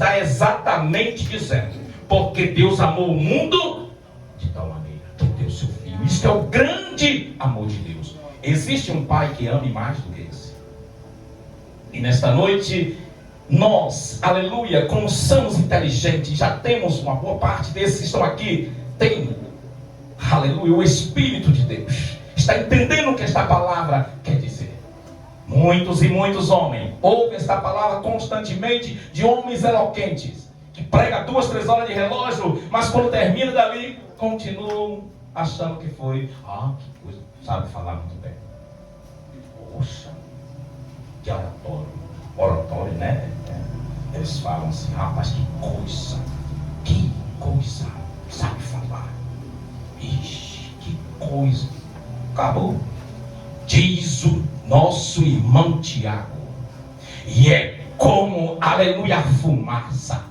está exatamente dizendo: porque Deus amou o mundo de tal maneira que deu seu Filho. Isso é o grande amor de Deus. Existe um Pai que ame mais do que esse. E nesta noite, nós, aleluia, como somos inteligentes, já temos uma boa parte desses que estão aqui, tem, aleluia, o Espírito de Deus. Está entendendo o que esta palavra quer dizer. Muitos e muitos homens ouvem esta palavra constantemente de homens eloquentes, que pregam 2, 3 horas de relógio, mas quando termina dali, continuam achando que foi, que coisa, sabe falar muito bem. Poxa, que oratório, né? Eles falam assim: rapaz, que coisa, sabe falar. Ixi, que coisa. Acabou. Diz o nosso irmão Tiago, e é como, aleluia, a fumaça,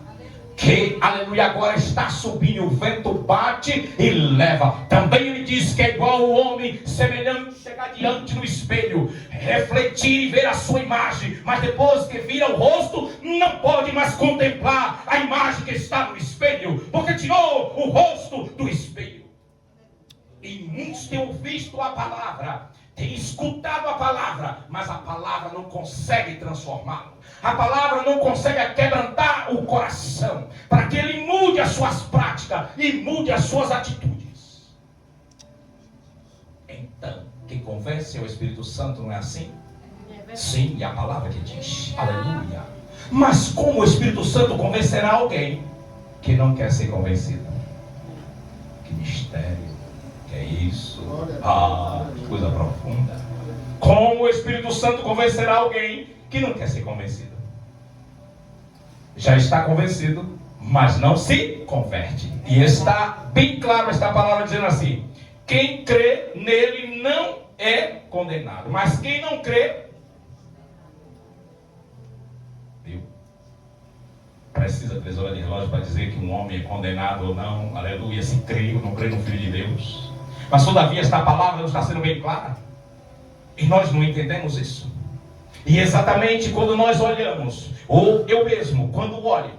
que, aleluia, agora está subindo, o vento bate e leva. Também ele diz que é igual o homem semelhante chegar diante do espelho, refletir e ver a sua imagem, mas depois que vira o rosto, não pode mais contemplar a imagem que está no espelho, porque tirou o rosto do espelho. E muitos têm visto a palavra, têm escutado a palavra, mas a palavra não consegue transformá-lo. A palavra não consegue quebrantar o coração, para que ele mude as suas práticas e mude as suas atitudes. Então, quem convence é o Espírito Santo, não é assim? Sim, e a palavra que diz, aleluia. Mas como o Espírito Santo convencerá alguém que não quer ser convencido? Que mistério. Que é isso? Que coisa profunda. Como o Espírito Santo convencerá alguém que não quer ser convencido? Já está convencido, mas não se converte. E está bem claro esta palavra dizendo assim: quem crê nele não é condenado, mas quem não crê, viu? Precisa 3 horas de relógio para dizer que um homem é condenado ou não. Aleluia, se crê ou não crê no Filho de Deus. Mas todavia esta palavra não está sendo bem clara, e nós não entendemos isso. E exatamente quando nós olhamos, ou eu mesmo, quando olho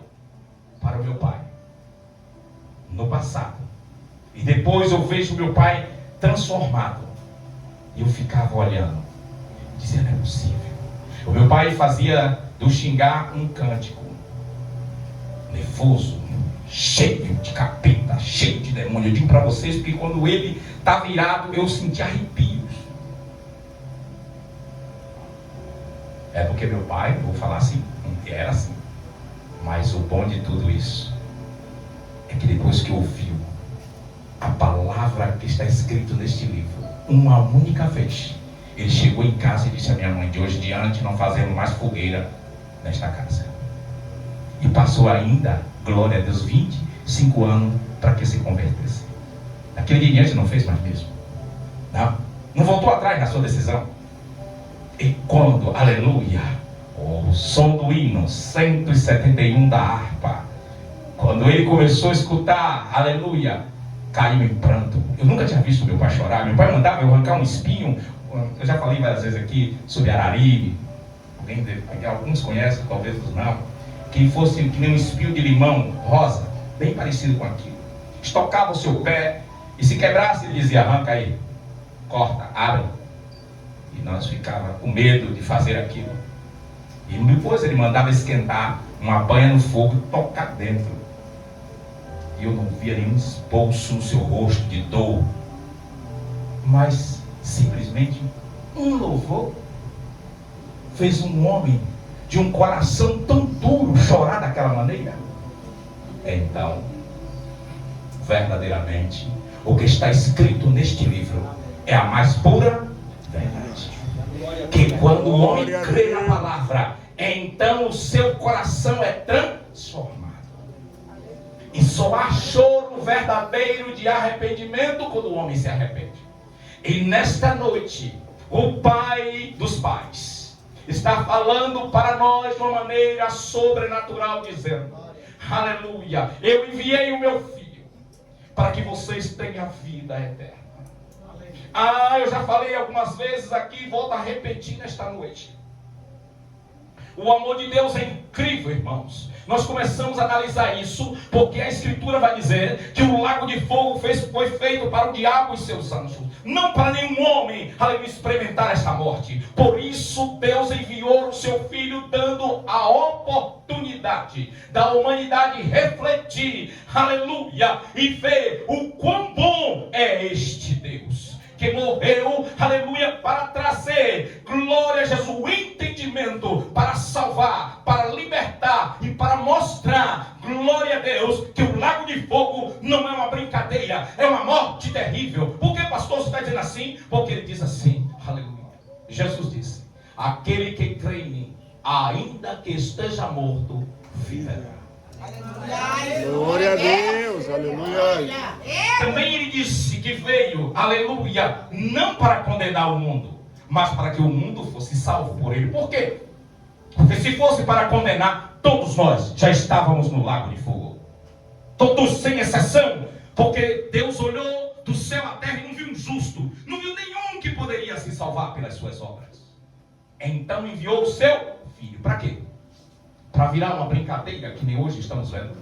para o meu pai no passado, e depois eu vejo o meu pai transformado, e eu ficava olhando, dizendo: não é possível. O meu pai fazia eu xingar um cântico nervoso, cheio de capeta, cheio de demônio. Eu digo para vocês, porque quando ele está virado, eu senti arrepios. É porque meu pai, vou falar assim, era assim. Mas o bom de tudo isso é que depois que ouviu a palavra que está escrito neste livro, uma única vez, ele chegou em casa e disse à minha mãe: de hoje em diante não fazemos mais fogueira nesta casa. E passou ainda, glória a Deus, 25 anos para que se convertesse. Daquele dia em diante não fez mais mesmo. Não voltou atrás na sua decisão. E quando, aleluia, o som do hino 171 da harpa, quando ele começou a escutar, aleluia, caiu em pranto. Eu nunca tinha visto meu pai chorar. Meu pai mandava eu arrancar um espinho. Eu já falei várias vezes aqui sobre Araripe. Alguns conhecem, talvez outros não. Que fosse que nem um espinho de limão rosa, bem parecido com aquilo. Estocava o seu pé, e se quebrasse, ele dizia: arranca aí, corta, abre. E nós ficávamos com medo de fazer aquilo. E depois ele mandava esquentar uma banha no fogo e tocar dentro. E eu não via nenhum esboço no seu rosto de dor, mas simplesmente um louvor fez um homem de um coração tão duro chorar daquela maneira. Então, verdadeiramente, o que está escrito neste livro é a mais pura verdade. Que quando o homem crê na palavra, então o seu coração é transformado. E só há choro verdadeiro de arrependimento quando o homem se arrepende. E nesta noite, o Pai dos Pais está falando para nós de uma maneira sobrenatural, dizendo: aleluia, eu enviei o meu Filho para que vocês tenham vida eterna. Eu já falei algumas vezes aqui, volto a repetir nesta noite. O amor de Deus é incrível, irmãos. Nós começamos a analisar isso, porque a Escritura vai dizer que o lago de fogo foi feito para o diabo e seus anjos, não para nenhum homem, aleluia, experimentar esta morte. Por isso Deus enviou o seu Filho, dando a oportunidade da humanidade refletir, aleluia, e ver o quão bom é este Deus, que morreu, aleluia, para trazer glória a Jesus, o entendimento, para salvar, para libertar e para mostrar, glória a Deus, que o lago de fogo não é uma brincadeira, é uma morte terrível. Por que, pastor, você está dizendo assim? Porque ele diz assim, aleluia, Jesus disse: aquele que crê em mim, ainda que esteja morto, viverá. Glória a Deus, aleluia. Também ele disse que veio, aleluia, não para condenar o mundo, mas para que o mundo fosse salvo por ele. Por quê? Porque se fosse para condenar, todos nós já estávamos no lago de fogo. Todos sem exceção. Porque Deus olhou do céu à terra e não viu um justo, não viu nenhum que poderia se salvar pelas suas obras. Então enviou o seu Filho. Para quê? Para virar uma brincadeira, que nem hoje estamos vendo.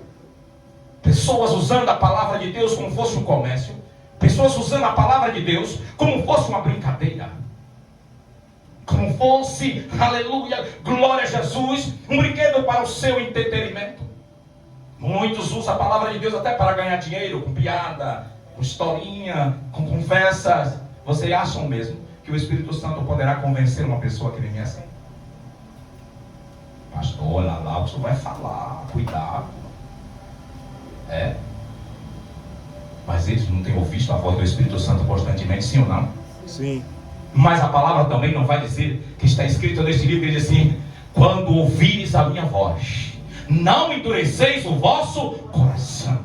Pessoas usando a palavra de Deus como fosse um comércio. Pessoas usando a palavra de Deus como fosse uma brincadeira. Como fosse, aleluia, glória a Jesus, um brinquedo para o seu entretenimento. Muitos usam a palavra de Deus até para ganhar dinheiro, com piada, com historinha, com conversas. Vocês acham mesmo que o Espírito Santo poderá convencer uma pessoa que nem assim? Pastor, olha lá o que o senhor vai falar, cuidado. Mas eles não têm ouvido a voz do Espírito Santo constantemente, sim ou não? Sim. Mas a palavra também não vai dizer, que está escrito neste livro, ele diz assim: quando ouvires a minha voz, não endureceis o vosso coração.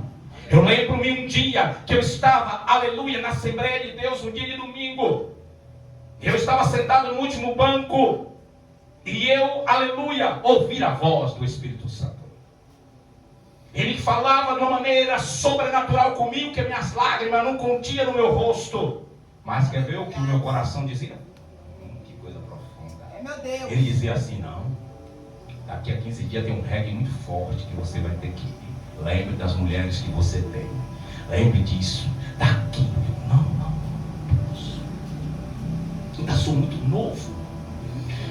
Eu lembro-me um dia que eu estava, aleluia, na Assembleia de Deus, um dia de domingo. Eu estava sentado no último banco, e eu, aleluia, ouvi a voz do Espírito Santo. Ele falava de uma maneira sobrenatural comigo, que minhas lágrimas não continham no meu rosto. Mas quer ver o que o meu coração dizia? Que coisa profunda. Meu Deus. Ele dizia assim: não, daqui a 15 dias tem um reggae muito forte que você vai ter que ir. Lembre das mulheres que você tem. Lembre disso. Daqui. Não. Ainda sou muito novo.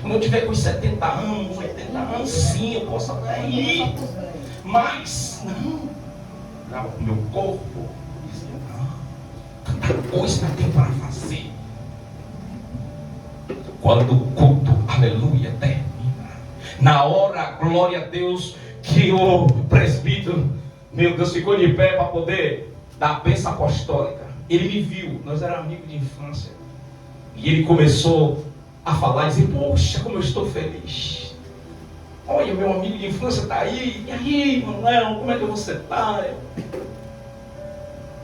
Quando eu tiver com 70 anos, 80 anos, sim, eu posso até ir. Mas, não. Olhava para o meu corpo. Dizia: não. Tanta coisa não tem para fazer. Quando o culto, aleluia, termina, na hora, glória a Deus, que o presbítero, meu Deus, ficou de pé para poder dar a bênção apostólica. Ele me viu, nós éramos amigos de infância. E ele começou a falar e dizer: poxa, como eu estou feliz. Olha, meu amigo de infância está aí. E aí, Manuel, como é que você está? Eu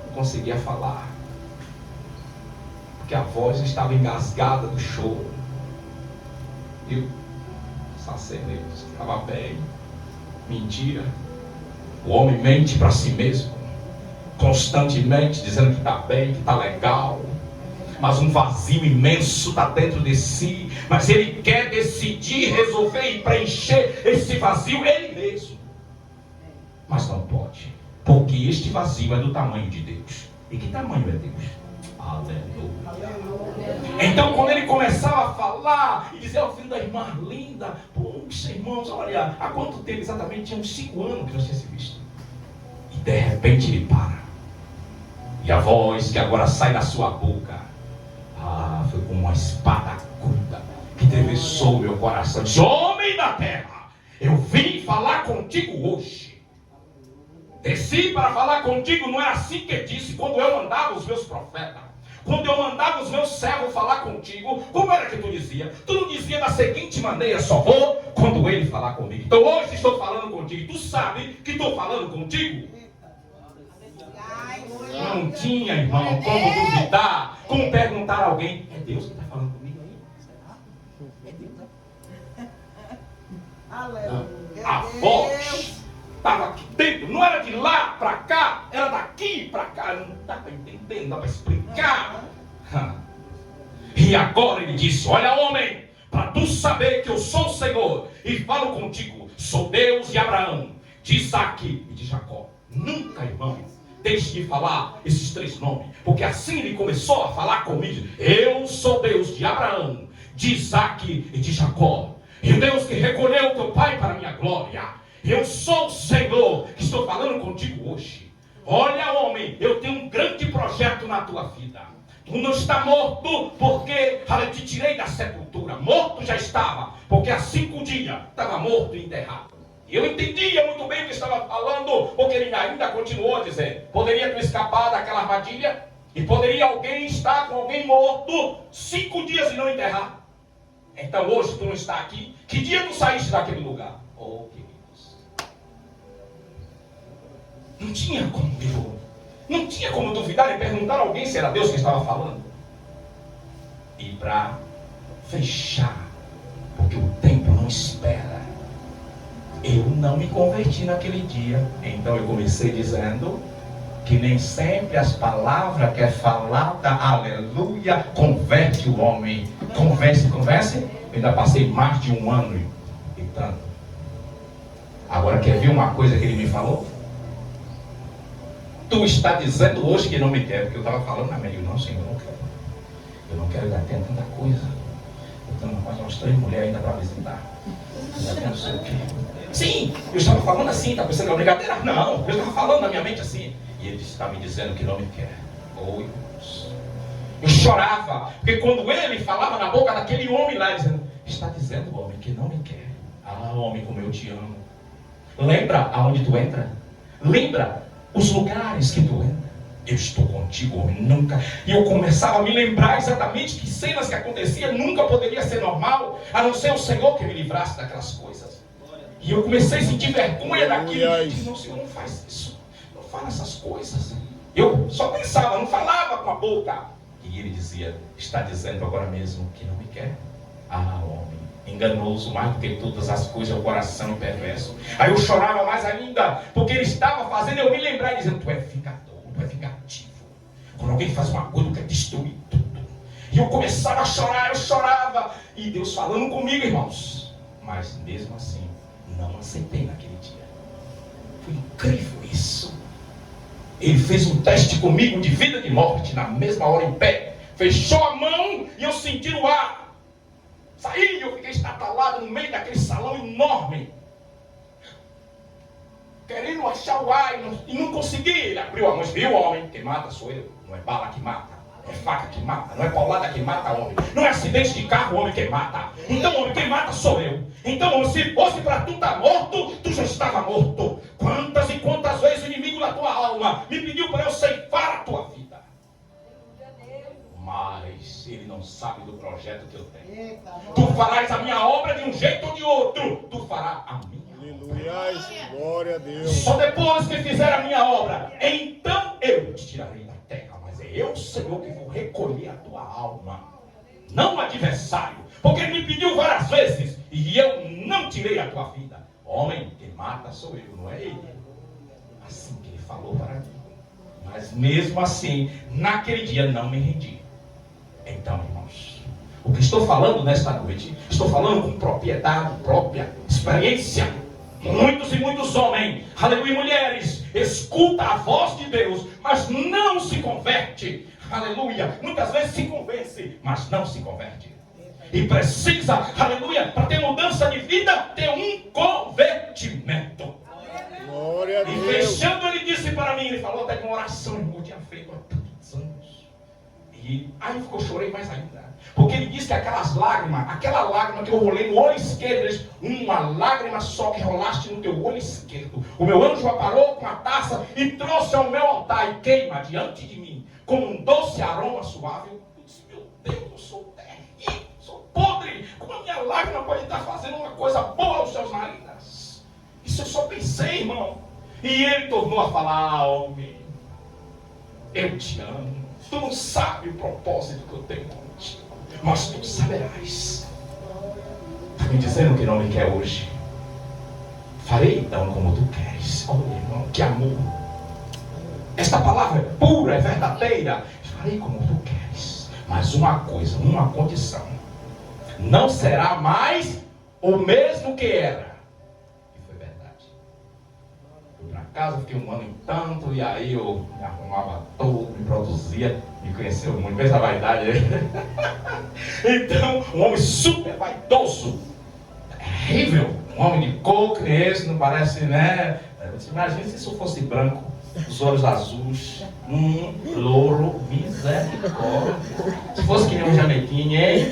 não conseguia falar, porque a voz estava engasgada do choro. Eu, sacerdote, estava bem. Mentira. O homem mente para si mesmo, constantemente dizendo que está bem, que está legal. Mas um vazio imenso está dentro de si. Mas ele quer decidir, resolver e preencher esse vazio ele mesmo. Mas não pode, porque este vazio é do tamanho de Deus. E que tamanho é Deus? Aleluia. Então, quando ele começava a falar e dizer ao filho da irmã Linda: poxa, irmãos, olha, há quanto tempo exatamente? Tinha uns 5 anos que nós tínhamos se visto. E de repente ele para. E a voz que agora sai da sua boca, foi como uma espada aguda que atravessou o meu coração. Disse: homem da terra, eu vim falar contigo hoje. Desci para falar contigo. Não é assim que disse quando eu mandava os meus profetas, quando eu mandava os meus servos falar contigo. Como era que tu dizia? Tu não dizia da seguinte maneira: só vou quando ele falar comigo. Então hoje estou falando contigo. Tu sabe que estou falando contigo? Não tinha, irmão, como duvidar, como perguntar a alguém: é Deus que está falando comigo aí? Será? É Deus? Aleluia. A voz estava aqui dentro, não era de lá para cá, era daqui para cá. Não dá para entender, não dá para explicar. E agora ele disse: olha, homem, para tu saber que eu sou o Senhor e falo contigo. Sou Deus de Abraão, de Isaque e de Jacó. Nunca, irmão, deixe de falar esses 3 nomes, porque assim ele começou a falar comigo. Eu sou Deus de Abraão, de Isaque e de Jacó, e o Deus que recolheu teu pai para a minha glória. Eu sou o Senhor que estou falando contigo hoje. Olha, homem, eu tenho um grande projeto na tua vida. Tu não está morto porque eu te tirei da sepultura. Morto já estava, porque há 5 dias estava morto e enterrado. E eu entendia muito bem o que estava falando, porque ele ainda continuou dizendo: poderia tu escapar daquela armadilha? E poderia alguém estar com alguém morto 5 dias e não enterrar? Então hoje tu não está aqui. Que dia tu saíste daquele lugar? Oh, queridos, não tinha como duvidar e perguntar a alguém se era Deus que estava falando. E para fechar, porque o tempo não espera, eu não me converti naquele dia. Então eu comecei dizendo que nem sempre as palavras que é falada, aleluia, converte o homem. Convence. Eu ainda passei mais de 1 ano e tanto. Agora quer ver uma coisa que ele me falou? Tu está dizendo hoje que não me quer, porque eu estava falando na meio. Não, Senhor, eu não quero ainda ter tanta coisa. Eu tenho mais umas 3 mulheres ainda para visitar. Ainda tem não sei o quê. Sim, eu estava falando assim, está pensando que é brincadeira? Não, eu estava falando na minha mente assim. E ele está me dizendo que não me quer. Oh, Deus. Eu chorava, porque quando ele falava na boca daquele homem lá, dizendo: está dizendo, homem, que não me quer. Ah, homem, como eu te amo. Lembra aonde tu entra? Lembra os lugares que tu entra? Eu estou contigo, homem, nunca. E eu começava a me lembrar exatamente que cenas que aconteciam nunca poderia ser normal, a não ser o Senhor que me livrasse daquelas coisas. E eu comecei a sentir vergonha daquilo. Eu disse: não, Senhor, não faz isso. Não fala essas coisas. Eu só pensava, não falava com a boca. E ele dizia: está dizendo agora mesmo que não me quer? Ah, homem, enganoso mais do que todas as coisas, o coração perverso. Aí eu chorava mais ainda, porque ele estava fazendo eu me lembrar, dizendo: tu é ficador, tu é vingativo. Quando alguém faz uma coisa, tu quer destruir tudo. E eu começava a chorar, eu chorava. E Deus falando comigo, irmãos. Mas mesmo assim, não aceitei naquele dia. Foi incrível isso. Ele fez um teste comigo de vida e de morte, na mesma hora em pé. Fechou a mão e eu senti o ar. Saí e eu fiquei estatalado no meio daquele salão enorme, querendo achar o ar e não consegui. Ele abriu a mão e viu: homem, quem mata sou eu. Não é bala que mata, é faca que mata, não é paulada que mata, homem. Não é acidente de carro, homem, quem mata. Então, homem, quem mata sou eu. Então, homem, se fosse para tu estar morto, tu já estava morto. Quantas e quantas vezes o inimigo da tua alma me pediu para eu ceifar a tua vida. Mas ele não sabe do projeto que eu tenho. Tu farás a minha obra de um jeito ou de outro. Tu farás a minha. Aleluia, glória a Deus. Só depois que fizer a minha obra, então eu te tirarei da terra. Mas é eu, Senhor, que vou recolher a tua alma, não o adversário. Porque ele me pediu várias vezes e eu não tirei a tua vida. Homem, quem mata sou eu, não é ele. Assim que ele falou para mim. Mas mesmo assim, naquele dia não me rendi. Então, irmãos, o que estou falando nesta noite, estou falando com propriedade própria, experiência. Muitos e muitos homens, aleluia, mulheres, escuta a voz de Deus, mas não se converte. Aleluia, muitas vezes se convence, mas não se converte. E precisa, aleluia, para ter mudança de vida, ter um convertimento. Glória a Deus. E fechando, ele disse para mim, ele falou até de uma oração que eu tinha feito há tantos anos. E aí eu chorei mais ainda. Porque ele disse que aquela lágrima que eu rolei no olho esquerdo, uma lágrima só que rolaste no teu olho esquerdo, o meu anjo aparou com a taça e trouxe ao meu altar e queima diante de mim, como um doce aroma suave. Eu disse: meu Deus, eu sou terrível, sou podre. Como a minha lágrima pode estar fazendo uma coisa boa aos seus narinas? Isso eu só pensei, irmão. E ele tornou a falar: homem, eu te amo. Tu não sabe o propósito que eu tenho contigo, mas tu saberás. Está me dizendo que não me quer hoje? Farei então como tu queres. Olha, irmão, que amor. Esta palavra é pura, é verdadeira. Farei como tu queres. Mas uma coisa, uma condição. não será mais o mesmo que era. E foi verdade. Fui para casa, fiquei um ano em tanto, e aí eu me arrumava todo, me produzia, me conheceu muito, fez a vaidade aí. Então, um homem super vaidoso, terrível, um homem de coco, esse não parece, né? Imagina se isso fosse branco, os olhos azuis, louro, misericórdia. Se fosse que nem um janequinho, hein?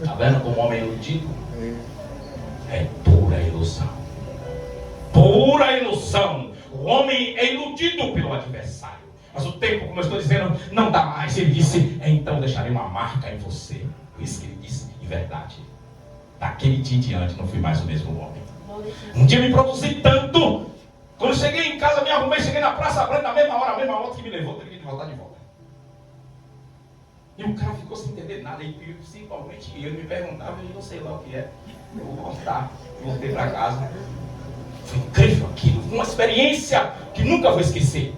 Tá vendo como o homem é iludido? É pura ilusão. Pura ilusão. O homem é iludido pelo adversário. Mas o tempo, como eu estou dizendo, não dá mais. Ele disse, então deixarei uma marca em você. Foi isso que ele disse, de verdade. Daquele dia em diante não fui mais o mesmo homem. Um dia me produzi tanto. Quando cheguei em casa, me arrumei, cheguei na Praça Branca, na mesma hora, a mesma moto que me levou, teve que voltar de volta. E o cara ficou sem entender nada, e principalmente ele me perguntava, e eu não sei lá o que é. Eu vou voltar. Voltei para casa. Foi incrível aquilo, uma experiência que nunca vou esquecer.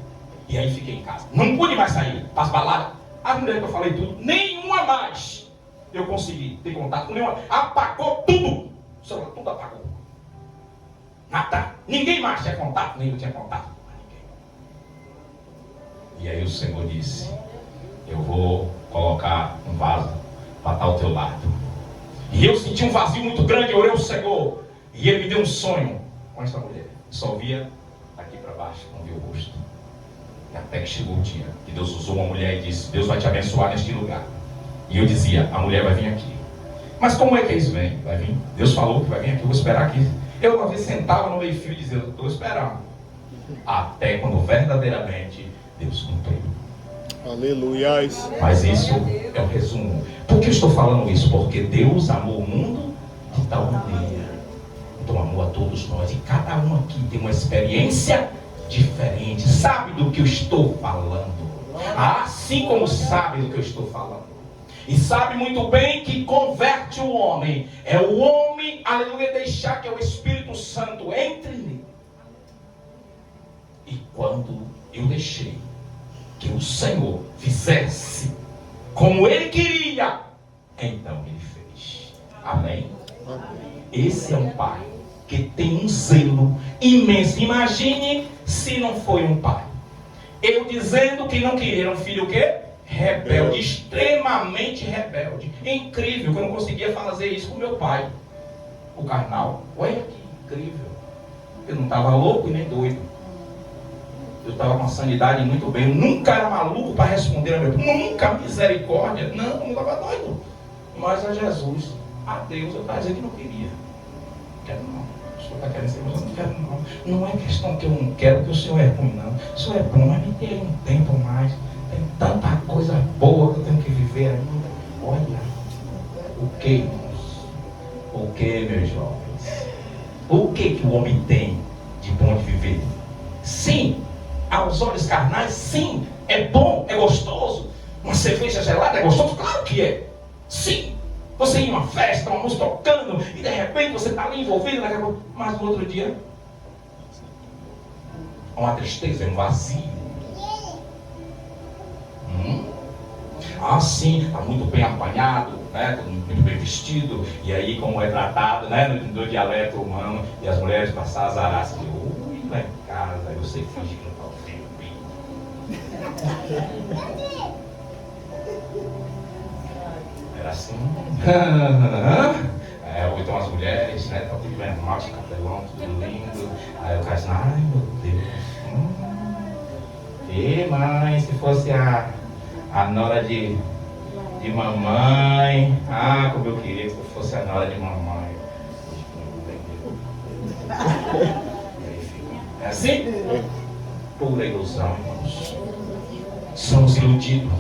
E aí fiquei em casa. Não pude mais sair para as baladas. As mulheres que eu falei tudo, nenhuma mais eu consegui ter contato com nenhuma. Apagou tudo. O celular tudo apagou. Nada. Ninguém mais tinha contato, nem eu tinha contato com ninguém. E aí o Senhor disse, eu vou colocar um vaso para estar ao teu lado. E eu senti um vazio muito grande, eu orei ao Senhor. E ele me deu um sonho com essa mulher. Só via daqui para baixo, não via o rosto. E até que chegou o dia que Deus usou uma mulher e disse, Deus vai te abençoar neste lugar. E eu dizia, a mulher vai vir aqui. Mas como é que isso vem? Vai vir? Deus falou que vai vir aqui, eu vou esperar aqui. Eu uma vez sentava no meio-fio e dizia, eu estou esperando. Até quando verdadeiramente Deus cumpriu. Aleluias. Mas isso é o resumo. Por que eu estou falando isso? Porque Deus amou o mundo de tal maneira. Então amou a todos nós. E cada um aqui tem uma experiência diferente. Sabe do que eu estou falando. Assim como sabe do que eu estou falando. E sabe muito bem que converte o homem. É o homem, aleluia, deixar que o Espírito Santo entre nele. E quando eu deixei que o Senhor fizesse como Ele queria, então Ele fez. Amém? Esse é um pai que tem um zelo imenso. Imagine se não foi um pai. Eu dizendo que não queria um filho o quê? Rebelde, extremamente rebelde. Incrível que eu não conseguia fazer isso com meu pai, o carnal. Olha que incrível. Eu não estava louco e nem doido. Eu estava com uma sanidade muito bem. Eu nunca era maluco para responder a meu pai. Nunca, misericórdia. Não, não estava doido. Mas a Jesus, a Deus, eu estava dizendo que não queria. Não quero não. O Senhor está querendo ser, mas eu não quero não. Não é questão que eu não quero, que o Senhor é ruim, não. O Senhor é bom, mas me dê um tempo mais. Tem tanta coisa boa que eu tenho que viver ainda. Olha, o que, irmãos? O que, meus jovens? O que o homem tem de bom de viver? Sim, aos olhos carnais, sim, é bom, é gostoso. Uma cerveja gelada é gostoso? Claro que é. Sim, você ir em uma festa, uma música tocando, e de repente você está ali envolvido, mas no outro dia, uma tristeza, um vazio. Ah, sim, está muito bem apanhado, né? Muito bem vestido, e aí como é tratado, né? No dialeto humano, e as mulheres passam a azarar assim, ui, lá em casa, eu sei fingir que não está ouvindo bem. Era assim. Ou então as mulheres, né? Estão tudo bem arrumado, cabelão, tudo lindo. Aí o cara diz, ai meu Deus. E mãe, se fosse a nora de mamãe. Ah, como eu queria que fosse a nora de mamãe. É assim? Pura ilusão, irmãos. Somos iludidos.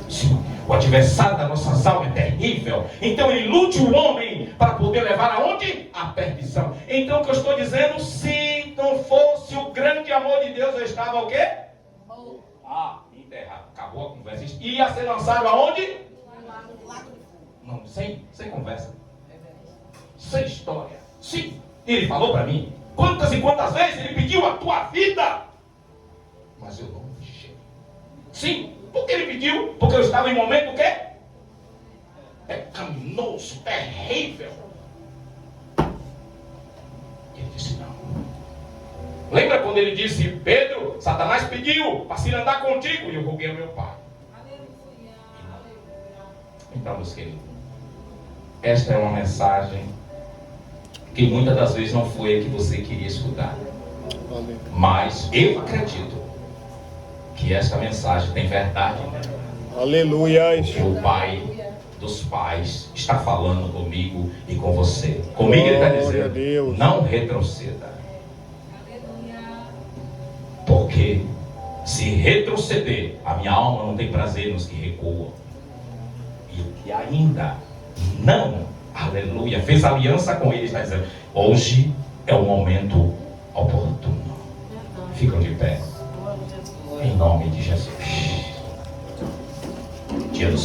Sim. O adversário das nossas almas é terrível. Então ele ilude o homem para poder levar aonde? A perdição. Então o que eu estou dizendo, se não fosse o grande amor de Deus, eu estava o quê? Enterrado. Acabou a conversa. Ia ser lançado aonde? Não, sem conversa. Sem história. Sim, ele falou para mim. Quantas e quantas vezes ele pediu a tua vida? Mas eu não deixei. Sim, porque ele pediu? Porque eu estava em momento o quê? pecaminoso, terrível. Ele disse não. Lembra quando ele disse: Pedro, Satanás pediu para se andar contigo, e eu roguei ao meu pai. Então, meus queridos, esta é uma mensagem que muitas das vezes não foi a que você queria escutar. Amém. Mas eu acredito que esta mensagem tem verdade nela. Aleluia. Porque o Pai dos pais está falando comigo e com você. Comigo ele está Glória a dizendo: Deus. não retroceda. Porque se retroceder, a minha alma não tem prazer nos que recuam. E o que ainda não, aleluia, fez aliança com ele, está dizendo: hoje é o momento oportuno. Ficam de pé, em nome de Jesus. Dia do